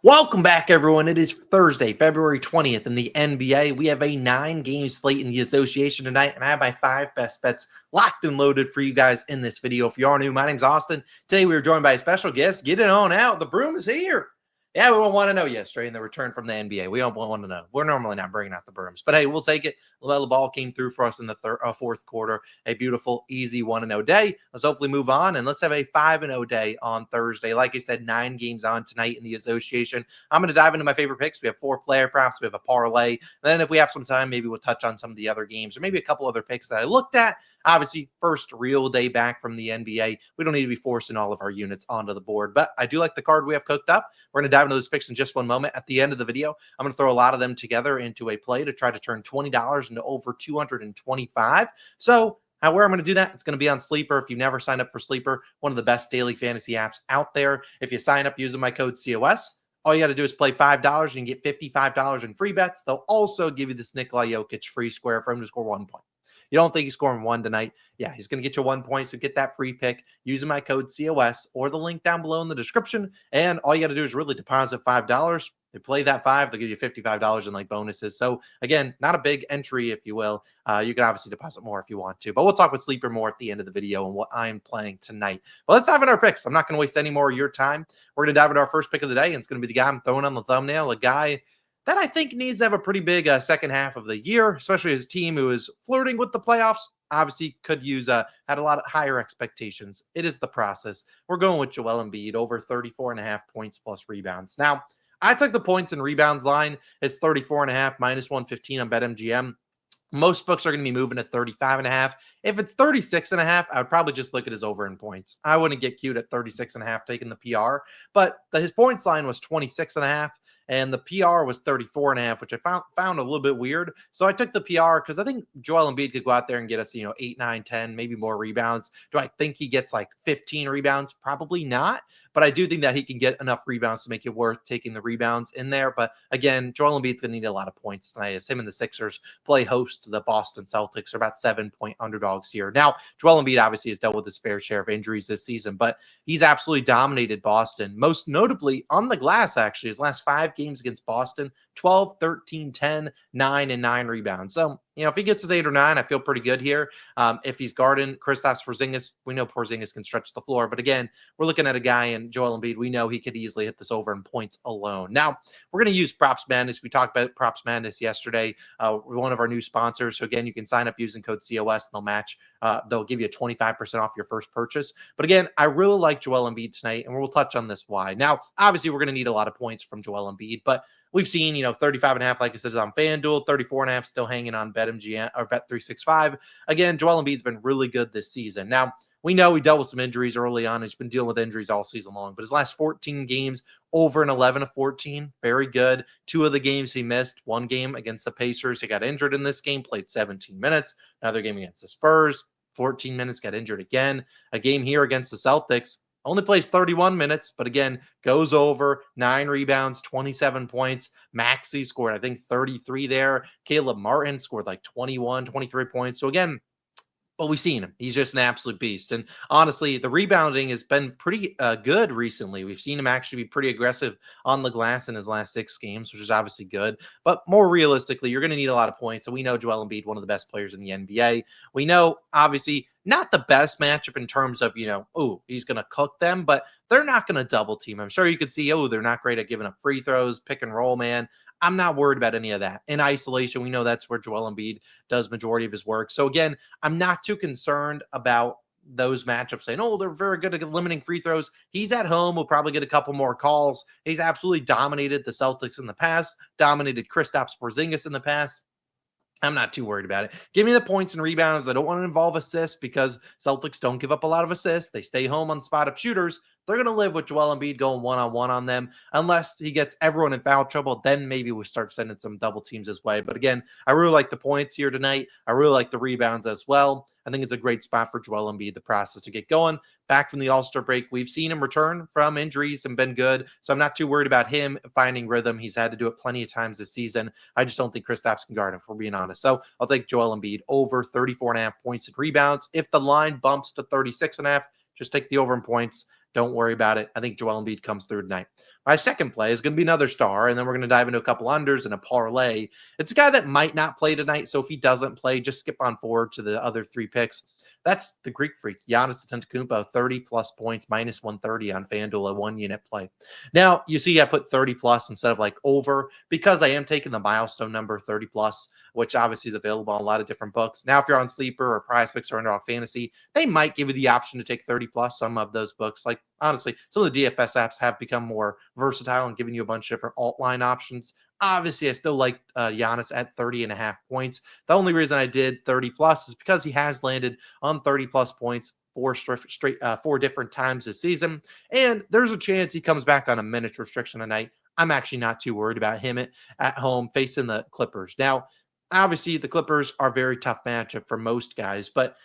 Welcome back, everyone. It is Thursday, February 20th in the NBA. We have a 9-game slate in the association tonight, and I have my 5 best bets locked and loaded for you guys in this video. If you are new, my name's Austin. Today, we are joined by a special guest. Get it on out. The broom is here. Yeah, we won't want to know yesterday in the return from the NBA. We don't want to know. We're normally not bringing out the brooms. But, hey, we'll take it. LaMelo Ball came through for us in the fourth quarter. A beautiful, easy 1-0 day. Let's hopefully move on, and let's have a 5-0 day on Thursday. Like I said, 9 games on tonight in the association. I'm going to dive into my favorite picks. We have 4 player props. We have a parlay. And then if we have some time, maybe we'll touch on some of the other games or maybe a couple other picks that I looked at. Obviously, first real day back from the NBA. We don't need to be forcing all of our units onto the board, but I do like the card we have cooked up. We're going to dive into those picks in just one moment. At the end of the video, I'm going to throw a lot of them together into a play to try to turn $20 into over $225. So where I'm going to do that, it's going to be on Sleeper. If you've never signed up for Sleeper, one of the best daily fantasy apps out there. If you sign up using my code COS, all you got to do is play $5 and you get $55 in free bets. They'll also give you this Nikola Jokic free square for him to score 1 point. You don't think he's scoring 1 tonight? Yeah, he's going to get you 1 point. So get that free pick using my code COS or the link down below in the description. And all you got to do is really deposit $5. They play that 5, they'll give you $55 in like bonuses. So again, not a big entry, if you will. You can obviously deposit more if you want to, but we'll talk with Sleeper more at the end of the video and what I'm playing tonight. But let's dive into our picks. I'm not going to waste any more of your time. We're going to dive into our first pick of the day, and it's going to be the guy I'm throwing on the thumbnail, a guy that I think needs to have a pretty big second half of the year, especially his team who is flirting with the playoffs. Obviously, could use had a lot of higher expectations. It is the process. We're going with Joel Embiid over 34.5 points plus rebounds. Now, I took the points and rebounds line. It's 34.5 minus 115 on BetMGM. Most books are going to be moving at 35.5. If it's 36.5, I would probably just look at his over in points. I wouldn't get cute at 36.5 taking the PR, but his points line was 26.5. And the PR was 34.5, which I found a little bit weird. So I took the PR because I think Joel Embiid could go out there and get us, 8, 9, 10, maybe more rebounds. Do I think he gets like 15 rebounds? Probably not. But I do think that he can get enough rebounds to make it worth taking the rebounds in there. But again, Joel Embiid's going to need a lot of points tonight as him and the Sixers play host to the Boston Celtics. They're about 7-point underdogs here. Now, Joel Embiid obviously has dealt with his fair share of injuries this season, but he's absolutely dominated Boston, most notably on the glass, actually. His last 5 games against Boston, 12, 13, 10, 9, and 9 rebounds. So, if he gets his 8 or 9, I feel pretty good here. If he's guarding Kristaps Porzingis, we know Porzingis can stretch the floor. But again, we're looking at a guy in Joel Embiid. We know he could easily hit this over in points alone. Now, we're going to use Props Madness. We talked about Props Madness yesterday. One of our new sponsors. So again, you can sign up using code COS. And they'll match. They'll give you a 25% off your first purchase. But again, I really like Joel Embiid tonight, and we'll touch on this why. Now, obviously, we're going to need a lot of points from Joel Embiid, but we've seen, 35.5, like I said, is on FanDuel, 34.5 still hanging on BetMGM or Bet365. Again, Joel Embiid's been really good this season. Now, we know he dealt with some injuries early on. He's been dealing with injuries all season long, but his last 14 games, over an 11-14, very good. 2 of the games he missed, 1 game against the Pacers. He got injured in this game, played 17 minutes. Another game against the Spurs, 14 minutes, got injured again. A game here against the Celtics, only plays 31 minutes, but again, goes over 9 rebounds, 27 points. Maxey scored, I think, 33 there. Caleb Martin scored like 21, 23 points. So again, well, we've seen him. He's just an absolute beast. And honestly, the rebounding has been pretty good recently. We've seen him actually be pretty aggressive on the glass in his last 6 games, which is obviously good. But more realistically, you're going to need a lot of points. So we know Joel Embiid, one of the best players in the NBA. We know, obviously, not the best matchup in terms of, he's going to cook them, but they're not going to double team. I'm sure you could see, they're not great at giving up free throws, pick and roll, man. I'm not worried about any of that. In isolation, we know that's where Joel Embiid does majority of his work. So again, I'm not too concerned about those matchups saying, they're very good at limiting free throws. He's at home. We'll probably get a couple more calls. He's absolutely dominated the Celtics in the past, dominated Kristaps Porzingis in the past. I'm not too worried about it. Give me the points and rebounds. I don't want to involve assists because Celtics don't give up a lot of assists. They stay home on spot-up shooters. They're going to live with Joel Embiid going one-on-one on them. Unless he gets everyone in foul trouble, then maybe we start sending some double teams his way. But again, I really like the points here tonight. I really like the rebounds as well. I think it's a great spot for Joel Embiid, the process to get going. Back from the All-Star break, we've seen him return from injuries and been good. So I'm not too worried about him finding rhythm. He's had to do it plenty of times this season. I just don't think Kristaps can guard him, if we're being honest. So I'll take Joel Embiid over 34.5 points and rebounds. If the line bumps to 36.5, just take the over in points. Don't worry about it. I think Joel Embiid comes through tonight. My second play is going to be another star, and then we're going to dive into a couple unders and a parlay. It's a guy that might not play tonight, so if he doesn't play, just skip on forward to the other 3 picks. That's the Greek freak, Giannis Antetokounmpo, 30-plus points, minus 130 on FanDuel, a 1-unit play. Now, you see I put 30-plus instead of like over because I am taking the milestone number 30-plus, which obviously is available on a lot of different books. Now, if you're on Sleeper or PrizePicks or Underdog Fantasy, they might give you the option to take 30-plus. Some of those books, like honestly, some of the DFS apps have become more versatile and giving you a bunch of different alt line options. Obviously, I still like Giannis at 30.5 points. The only reason I did 30-plus is because he has landed on 30-plus points 4 different times this season. And there's a chance he comes back on a minutes restriction tonight. I'm actually not too worried about him at home facing the Clippers. Now, obviously, the Clippers are a very tough matchup for most guys, but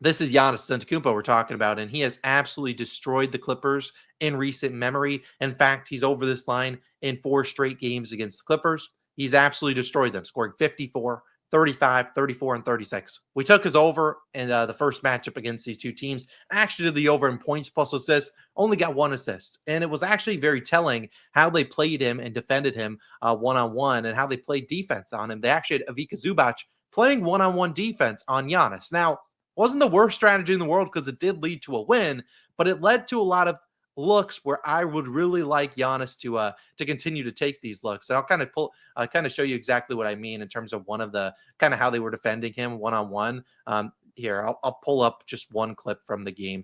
this is Giannis Antetokounmpo we're talking about, and he has absolutely destroyed the Clippers in recent memory. In fact, he's over this line in 4 straight games against the Clippers. He's absolutely destroyed them, scoring 54, 35, 34, and 36. We took his over in the first matchup against these 2 teams. Actually, did the over in points plus assists, only got 1 assist. And it was actually very telling how they played him and defended him one-on-one and how they played defense on him. They actually had Ivica Zubac playing one-on-one defense on Giannis. Now, wasn't the worst strategy in the world because it did lead to a win, but it led to a lot of looks where I would really like Giannis to continue to take these looks. And I'll kind of show you exactly what I mean in terms of one of the kind of how they were defending him one-on-one. Here, I'll pull up just one clip from the game.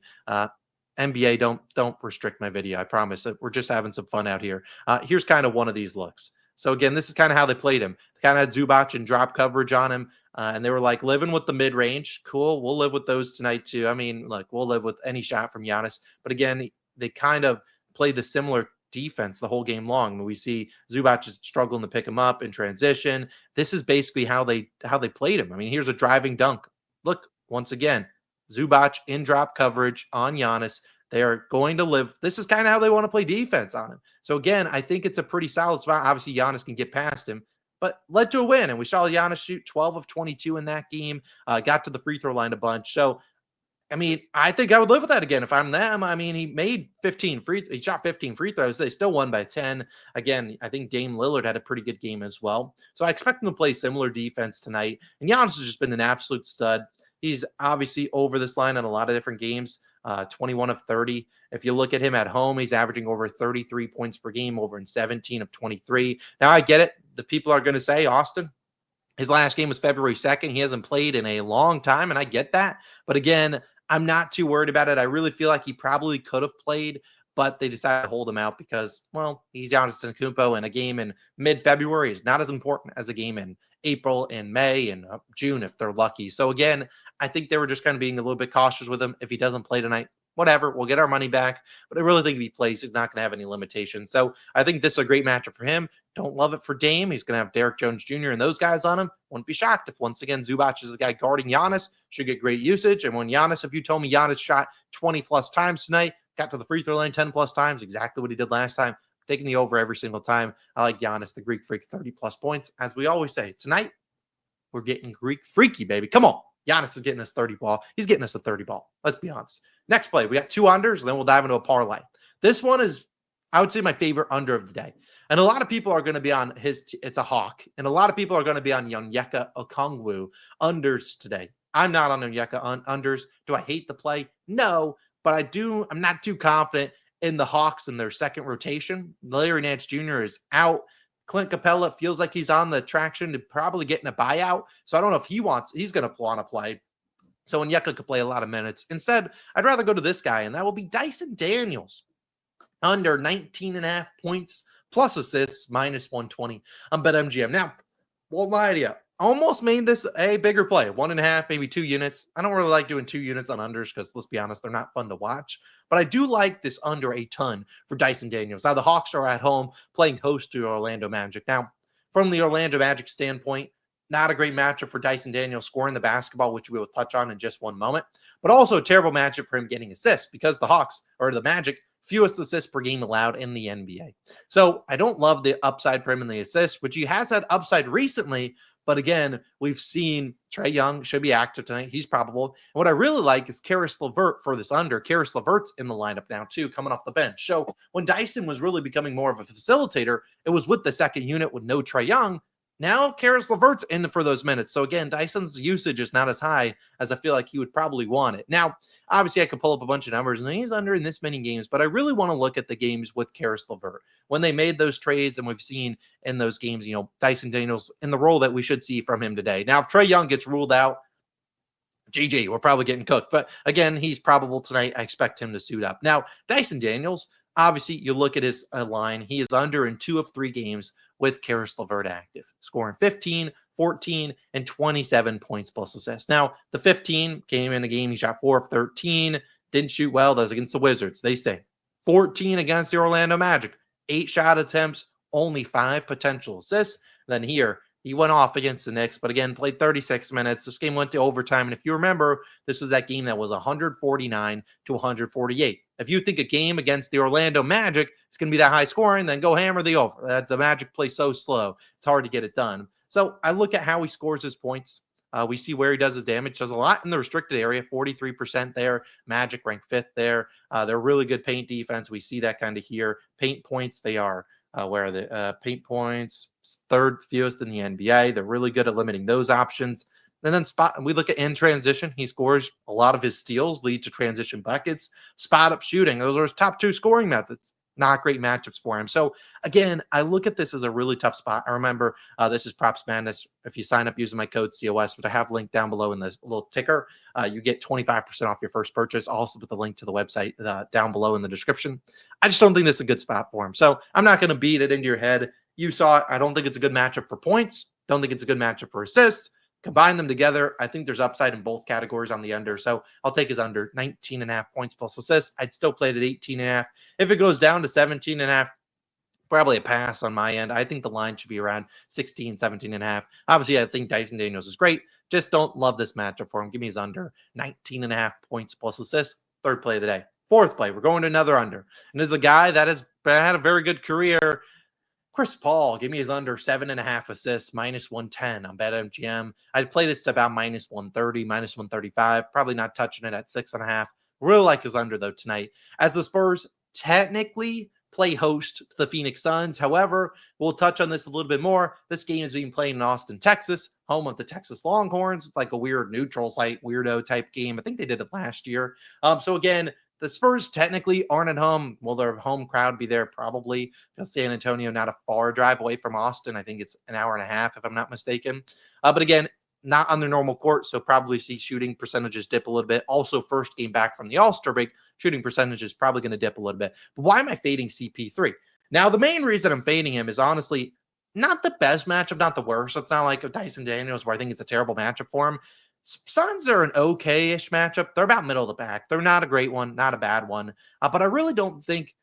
NBA, don't restrict my video. I promise. We're just having some fun out here. Here's kind of one of these looks. So again, this is kind of how they played him. They kind of had Zubac and drop coverage on him. And they were like living with the mid-range. Cool. We'll live with those tonight too. I mean, like we'll live with any shot from Giannis. But again, they kind of played the similar defense the whole game long. We see Zubac is struggling to pick him up in transition. This is basically how they played him. I mean, here's a driving dunk. Look, once again, Zubac in drop coverage on Giannis. They are going to live. This is kind of how they want to play defense on him. So again, I think it's a pretty solid spot. Obviously, Giannis can get past him, but led to a win. And we saw Giannis shoot 12 of 22 in that game, got to the free throw line a bunch. So, I mean, I think I would live with that again if I'm them. I mean, he shot 15 free throws. They still won by 10. Again, I think Dame Lillard had a pretty good game as well. So I expect him to play similar defense tonight. And Giannis has just been an absolute stud. He's obviously over this line in a lot of different games. 21 of 30. If you look at him at home, he's averaging over 33 points per game, over in 17 of 23. Now, I get it. The people are going to say, Austin, his last game was February 2nd. He hasn't played in a long time, and I get that. But again, I'm not too worried about it. I really feel like he probably could have played, but they decided to hold him out because, well, he's Giannis Antetokounmpo, and a game in mid-February is not as important as a game in April and May and June if they're lucky. So again, I think they were just kind of being a little bit cautious with him. If he doesn't play tonight, whatever, we'll get our money back. But I really think if he plays, he's not going to have any limitations. So I think this is a great matchup for him. Don't love it for Dame. He's going to have Derrick Jones Jr. and those guys on him. Wouldn't be shocked if once again Zubac is the guy guarding Giannis, should get great usage. And when Giannis, if you told me Giannis shot 20 plus times tonight, got to the free throw line 10 plus times, exactly what he did last time, taking the over every single time. I like Giannis, the Greek freak, 30 plus points. As we always say, tonight we're getting Greek freaky, baby. Come on. Giannis is getting us 30 ball. He's getting us a 30 ball. Let's be honest. Next play, we got 2 unders, and then we'll dive into a parlay. This one is, I would say, my favorite under of the day. And a lot of people are going to be on it's a hawk. And a lot of people are going to be on Onyeka Okongwu unders today. I'm not on Onyeka unders. Do I hate the play? No, but I'm not too confident in the Hawks in their second rotation. Larry Nance Jr. is out. Clint Capella feels like he's on the traction to probably getting a buyout. So I don't know if he's going to want to play. So Onyeka could play a lot of minutes. Instead, I'd rather go to this guy, and that will be Dyson Daniels. Under 19.5 points plus assists, minus 120 on BetMGM. Now, won't lie to you, almost made this a bigger play. 1.5, maybe 2 units. I don't really like doing 2 units on unders because, let's be honest, they're not fun to watch. But I do like this under a ton for Dyson Daniels. Now, the Hawks are at home playing host to Orlando Magic. Now, from the Orlando Magic standpoint, not a great matchup for Dyson Daniels scoring the basketball, which we will touch on in just one moment. But also a terrible matchup for him getting assists because the Hawks, or the Magic, fewest assists per game allowed in the NBA. So I don't love the upside for him in the assists, which he has had upside recently, But again, we've seen Trae Young should be active tonight. He's probable. And what I really like is Karis LeVert for this under. Karis LeVert's in the lineup now too, coming off the bench. So when Dyson was really becoming more of a facilitator, it was with the second unit with no Trae Young. Now Karis LeVert's in for those minutes. So again, Dyson's usage is not as high as I feel like he would probably want it. Now, obviously, I could pull up a bunch of numbers, and he's under in this many games, but I really want to look at the games with Karis LeVert. When they made those trades, and we've seen in those games, Dyson Daniels in the role that we should see from him today. Now, if Trae Young gets ruled out, GG, we're probably getting cooked. But again, he's probable tonight. I expect him to suit up. Now, Dyson Daniels, obviously, you look at his line. He is under in 2 of 3 games with Karis LeVert active, scoring 15, 14, and 27 points plus assists. Now, the 15 came in a game. He shot 4 of 13, didn't shoot well. That was against the Wizards. They stay. 14 against the Orlando Magic, 8 shot attempts, only 5 potential assists. Then here, he went off against the Knicks, but again, played 36 minutes. This game went to overtime. And if you remember, this was that game that was 149 to 148. If you think a game against the Orlando Magic is going to be that high scoring, then go hammer the over. The Magic play so slow. It's hard to get it done. So I look at how he scores his points. We see where he does his damage. Does a lot in the restricted area, 43% there. Magic ranked 5th there. They're really good paint defense. We see that kind of here. Paint points, they are where are the paint points, 3rd fewest in the NBA. They're really good at limiting those options. And then we look at in transition. He scores a lot of his steals, lead to transition buckets, spot up shooting. Those are his top 2 scoring methods. Not great matchups for him. So again, I look at this as a really tough spot. I remember this is Props Madness. If you sign up using my code COS, which I have linked down below in the little ticker, you get 25% off your first purchase. I'll also put the link to the website down below in the description. I just don't think this is a good spot for him. So I'm not going to beat it into your head. You saw it. I don't think it's a good matchup for points. Don't think it's a good matchup for assists. Combine them together, I think there's upside in both categories on the under. So I'll take his under 19.5 points plus assists. I'd still play it at 18.5. If it goes down to 17.5, probably a pass on my end. I think the line should be around 16, 17.5. Obviously, I think Dyson Daniels is great. Just don't love this matchup for him. Give me his under 19.5 points plus assists. 3rd play of the day. 4th play, we're going to another under. And there's a guy that has had a very good career. Chris Paul, give me his under 7.5 assists, -110 on BetMGM. I'd play this to about -130, -135. Probably not touching it at 6.5. Really like his under, though, tonight. As the Spurs technically play host to the Phoenix Suns. However, we'll touch on this a little bit more. This game is being played in Austin, Texas, home of the Texas Longhorns. It's like a weird neutral site, weirdo type game. I think they did it last year. So again, the Spurs technically aren't at home. Will their home crowd be there? Probably. Because San Antonio, not a far drive away from Austin. I think it's an hour and a half, if I'm not mistaken. But again, not on their normal court, so probably see shooting percentages dip a little bit. Also, first game back from the All-Star break, shooting percentage is probably going to dip a little bit. But why am I fading CP3? Now, the main reason I'm fading him is honestly not the best matchup, not the worst. It's not like a Dyson Daniels where I think it's a terrible matchup for him. Suns are an okay-ish matchup. They're about middle of the pack. They're not a great one, not a bad one. But I really don't think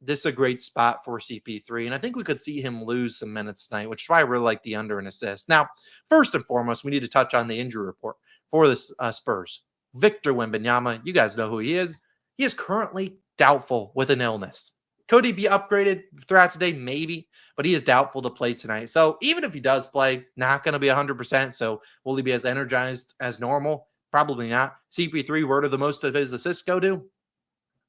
this is a great spot for CP3. And I think we could see him lose some minutes tonight, which is why I really like the under and assist. Now, first and foremost, we need to touch on the injury report for the Spurs. Victor Wembanyama, you guys know who he is. He is currently doubtful with an illness. Could he be upgraded throughout today? Maybe, but he is doubtful to play tonight. So even if he does play, not going to be 100%. So will he be as energized as normal? Probably not. CP3, where do the most of his assists go to?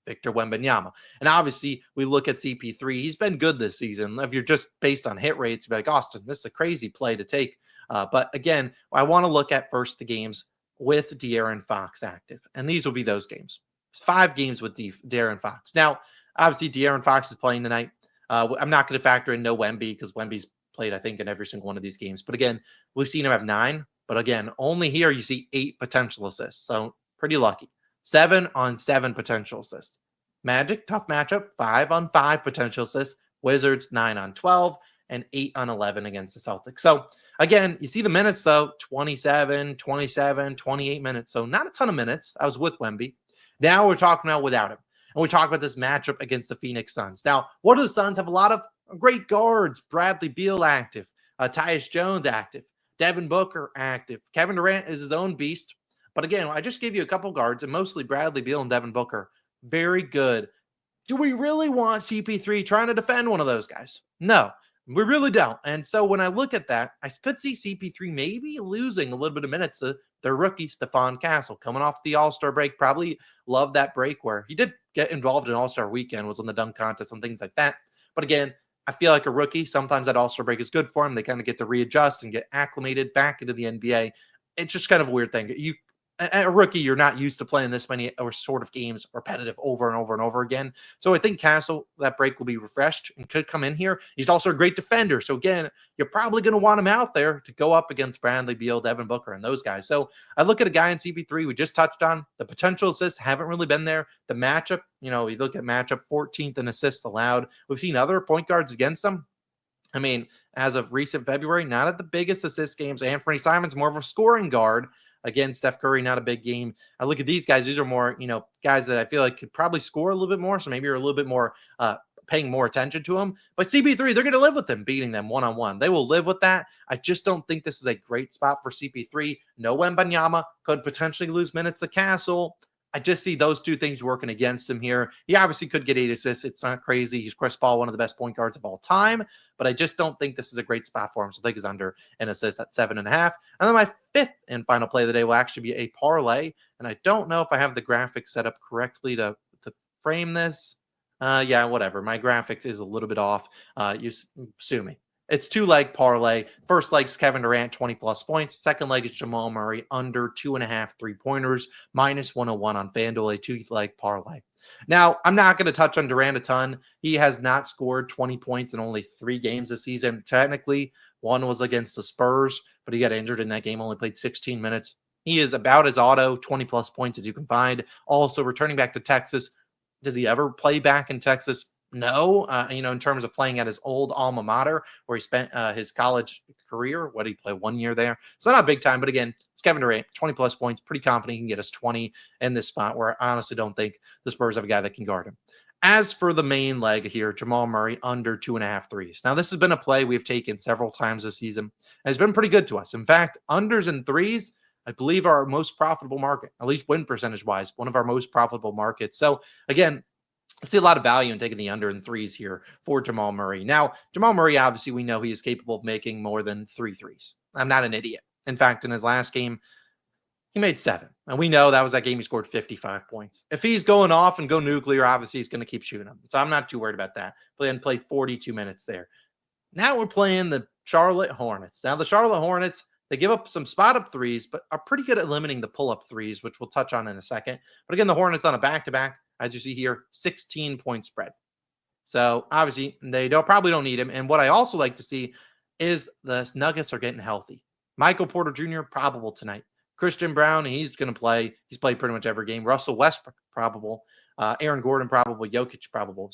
Victor Wembanyama. And obviously, we look at CP3. He's been good this season. If you're just based on hit rates, you'd be like, Austin, this is a crazy play to take. But again, I want to look at first the games with De'Aaron Fox active. And these will be those games. 5 games with De'Aaron Fox. Now, obviously, De'Aaron Fox is playing tonight. I'm not going to factor in no Wemby because Wemby's played, I think, in every single one of these games. But again, we've seen him have 9. But again, only here you see 8 potential assists. So pretty lucky. 7 on 7 potential assists. Magic, tough matchup. 5 on 5 potential assists. Wizards, 9 on 12. And 8 on 11 against the Celtics. So again, you see the minutes, though. 27, 27, 28 minutes. So not a ton of minutes. I was with Wemby. Now we're talking about without him. And we talk about this matchup against the Phoenix Suns. Now, what do the Suns have? A lot of great guards. Bradley Beal active. Tyus Jones active. Devin Booker active. Kevin Durant is his own beast. But again, I just gave you a couple guards, and mostly Bradley Beal and Devin Booker. Very good. Do we really want CP3 trying to defend one of those guys? No. We really don't. And so when I look at that, I could see CP3 maybe losing a little bit of minutes to their rookie, Stephon Castle, coming off the All-Star break. Probably loved that break where he did get involved in All-Star weekend, was on the dunk contest and things like that. But again, I feel like a rookie, sometimes that All-Star break is good for him. They kind of get to readjust and get acclimated back into the NBA. It's just kind of a weird thing. A rookie, you're not used to playing this many or sort of games repetitive over and over and over again. So I think Castle, that break will be refreshed and could come in here. He's also a great defender. So again, you're probably going to want him out there to go up against Bradley Beal, Devin Booker, and those guys. So I look at a guy in CP3 we just touched on. The potential assists haven't really been there. The matchup, you look at matchup 14th in assists allowed. We've seen other point guards against them. I mean, as of recent February, not at the biggest assist games. Anthony Simons, more of a scoring guard. Again, Steph Curry, not a big game. I look at these guys. These are more, guys that I feel like could probably score a little bit more. So maybe you're a little bit more paying more attention to them. But CP3, they're going to live with them beating them one-on-one. They will live with that. I just don't think this is a great spot for CP3. No Wembanyama could potentially lose minutes to Castle. I just see those two things working against him here. He obviously could get 8 assists. It's not crazy. He's Chris Paul, one of the best point guards of all time, but I just don't think this is a great spot for him. So I think he's under an assist at 7.5. And then my fifth and final play of the day will actually be a parlay. And I don't know if I have the graphics set up correctly to frame this. Yeah, whatever. My graphics is a little bit off. You sue me. It's 2-leg parlay. First leg's Kevin Durant, 20+ points. Second leg is Jamal Murray, under 2.5 3-pointers, -101 on FanDuel, a 2-leg parlay. Now, I'm not going to touch on Durant a ton. He has not scored 20 points in only 3 games this season. Technically, one was against the Spurs, but he got injured in that game, only played 16 minutes. He is about as auto, 20+ points as you can find. Also, returning back to Texas. Does he ever play back in Texas? No, in terms of playing at his old alma mater where he spent his college career. What did he play? 1 year there? So not big time, but again, it's Kevin Durant, 20+ points, pretty confident he can get us 20 in this spot where I honestly don't think the Spurs have a guy that can guard him. As for the main leg here, Jamal Murray under 2.5 threes. Now, this has been a play we've taken several times this season, and it's been pretty good to us. In fact, unders and threes, I believe, are our most profitable market, at least win percentage wise, one of our most profitable markets. So again, I see a lot of value in taking the under and threes here for Jamal Murray. Now, Jamal Murray, obviously, we know he is capable of making more than 3 threes. I'm not an idiot. In fact, in his last game, he made 7. And we know that was that game he scored 55 points. If he's going off and go nuclear, obviously, he's going to keep shooting them. So I'm not too worried about that. Played 42 minutes there. Now we're playing the Charlotte Hornets. Now, the Charlotte Hornets, they give up some spot-up threes, but are pretty good at limiting the pull-up threes, which we'll touch on in a second. But again, the Hornets on a back-to-back, as you see here, 16-point spread. So obviously, they probably don't need him. And what I also like to see is the Nuggets are getting healthy. Michael Porter Jr., probable tonight. Christian Brown, he's going to play. He's played pretty much every game. Russell Westbrook, probable. Aaron Gordon, probable. Jokic, probable.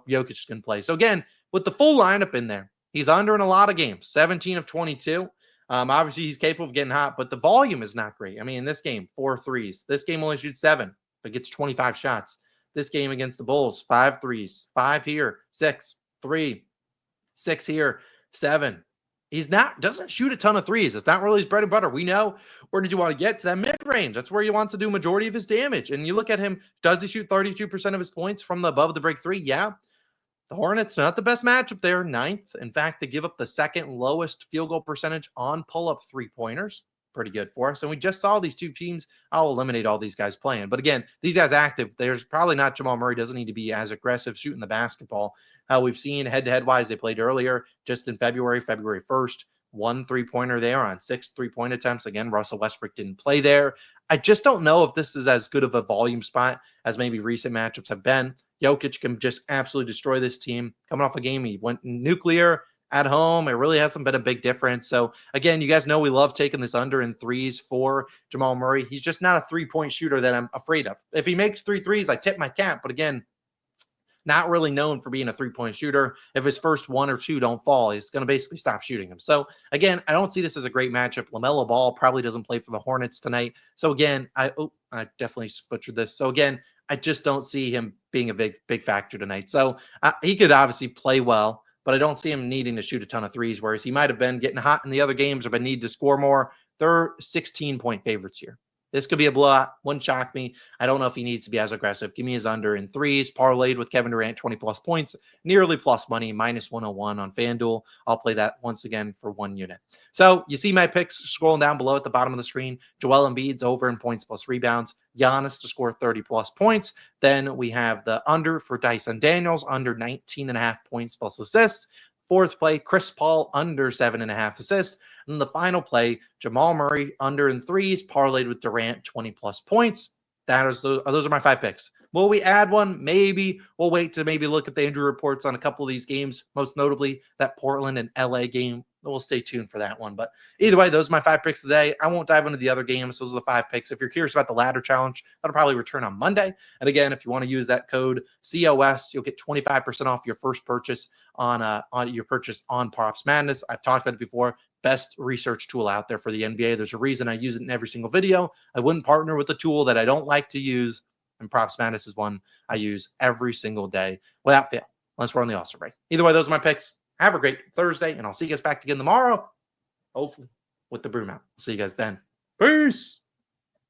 Jokic can play. So again, with the full lineup in there, he's under in a lot of games, 17 of 22. Obviously, he's capable of getting hot, but the volume is not great. I mean, in this game, 4 threes. This game only shoots 7, but gets 25 shots. This game against the Bulls, 5 threes. 5 here, 6, 3, 6 here, 7. Doesn't shoot a ton of threes. It's not really his bread and butter. We know where did you want to get to that mid-range. That's where he wants to do majority of his damage. And you look at him, does he shoot 32% of his points from the above the break 3? Yeah. The Hornets, not the best matchup there, 9th. In fact, they give up the 2nd lowest field goal percentage on pull-up 3-pointers. Pretty good for us. And we just saw these two teams. I'll eliminate all these guys playing. But again, these guys active. There's probably not Jamal Murray doesn't need to be as aggressive shooting the basketball. We've seen head-to-head wise, they played earlier, just in February 1st. 1 3-pointer there on 6 3-point attempts. Again, Russell Westbrook didn't play there. I just don't know if this is as good of a volume spot as maybe recent matchups have been. Jokic can just absolutely destroy this team. Coming off a game, he went nuclear at home. It really hasn't been a big difference. So again, you guys know we love taking this under in threes for Jamal Murray. He's just not a 3-point shooter that I'm afraid of. If he makes 3 threes, I tip my cap. But again, not really known for being a 3-point shooter. If his first 1 or 2 don't fall, he's going to basically stop shooting them. So again, I don't see this as a great matchup. LaMelo Ball probably doesn't play for the Hornets tonight. So again, I definitely butchered this. So again, I just don't see him being a big factor tonight. So he could obviously play well, but I don't see him needing to shoot a ton of threes, whereas he might have been getting hot in the other games or been need to score more. They're 16-point favorites here. This could be a blowout. Wouldn't shock me. I don't know if he needs to be as aggressive. Give me his under in threes, parlayed with Kevin Durant, 20 plus points, nearly plus money, minus 101 on FanDuel. I'll play that once again for 1 unit. So you see my picks scrolling down below at the bottom of the screen. Joel Embiid's over in points plus rebounds. Giannis to score 30 plus points. Then we have the under for Dyson Daniels, under 19.5 points plus assists. Fourth play, Chris Paul under 7.5 assists. And the final play, Jamal Murray under in threes, parlayed with Durant, 20 plus points. Those are my 5 picks. Will we add one? Maybe. We'll wait to maybe look at the injury reports on a couple of these games, most notably that Portland and LA game. We'll stay tuned for that one. But either way, those are my 5 picks today. I won't dive into the other games. Those are the 5 picks. If you're curious about the ladder challenge, that'll probably return on Monday. And again, if you want to use that code COS, you'll get 25% off your first purchase on your purchase on Props Madness. I've talked about it before. Best research tool out there for the NBA. There's a reason I use it in every single video. I wouldn't partner with a tool that I don't like to use. And Props Madness is one I use every single day without fail, unless we're on the All-Star break. Either way, those are my picks. Have a great Thursday, and I'll see you guys back again tomorrow, hopefully with the broom out. See you guys then. Peace.